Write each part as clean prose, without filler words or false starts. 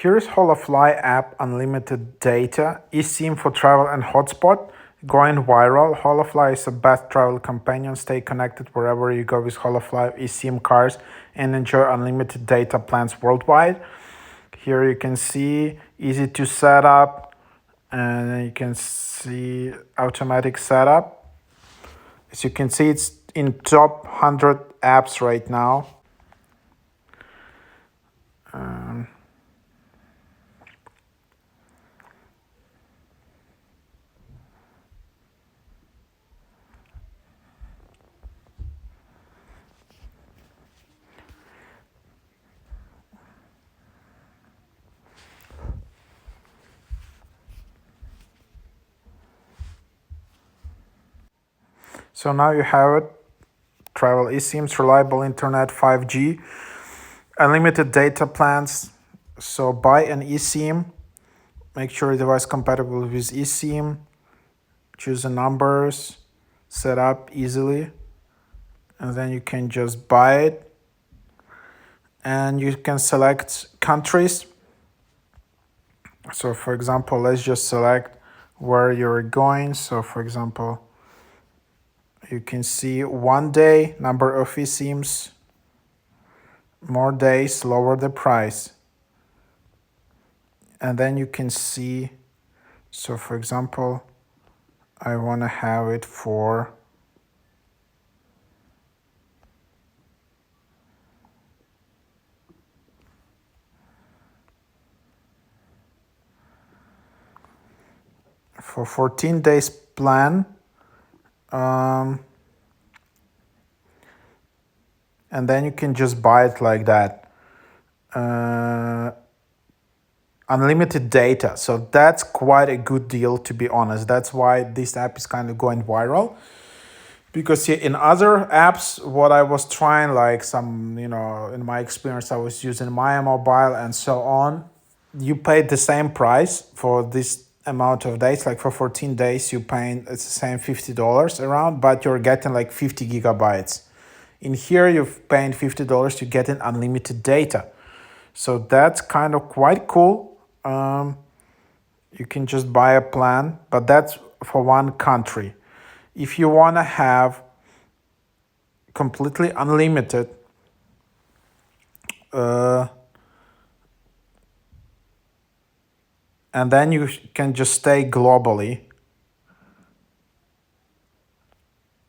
Here's Holafly app, unlimited data, eSIM for travel and hotspot, going viral. Holafly is the best travel companion. Stay connected wherever you go with Holafly eSIM cards and enjoy unlimited data plans worldwide. Here you can see easy to set up, and you can see automatic setup. As you can see, it's in top 100 apps right now. So now you have it. Travel eSIMs, reliable internet, 5G, unlimited data plans. So buy an eSIM, make sure your device compatible with eSIM, choose the numbers, set up easily, and then you can just buy it. And you can select countries. So for example, let's just select where you're going. So for example, you can see 1 day, number of eSIMs, more days, lower the price. And then you can see, so for example, I want to have it for for 14 days plan. And then you can just buy it like that. Unlimited data. So that's quite a good deal, to be honest. That's why this app is kind of going viral. Because in other apps, what I was trying, like some, in my experience, I was using Maya Mobile and so on. You paid the same price for this amount of days. Like for 14 days, you paying it's the same $50 around, but you're getting like 50 gigabytes. In here, you're paying $50, you're getting unlimited data. So that's kind of quite cool. You can just buy a plan, but that's for one country. If you want to have completely unlimited, and then you can just stay globally.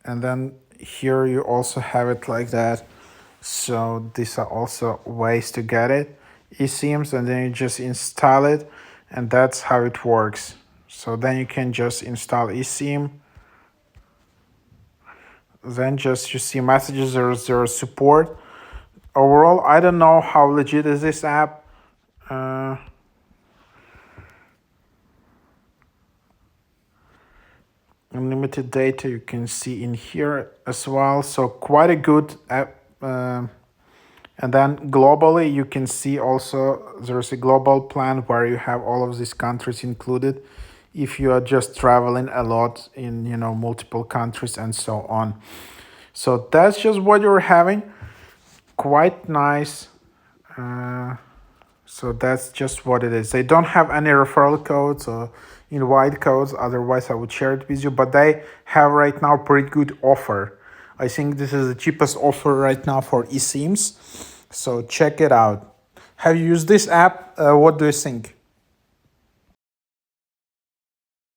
And then here you also have it like that. So these are also ways to get it. eSIMs, and then you just install it, and that's how it works. So then you can just install eSIM. Then just you see messages, there is support. Overall, I don't know how legit is this app. Unlimited data you can see in here as well. So quite a good app. And then globally, you can see also there's a global plan where you have all of these countries included if you are just traveling a lot in multiple countries and so on. So that's just what you're having. Quite nice. So that's just what it is. They don't have any referral codes or invite codes. Otherwise, I would share it with you. But they have right now pretty good offer. I think this is the cheapest offer right now for eSIMs. So check it out. Have you used this app? What do you think?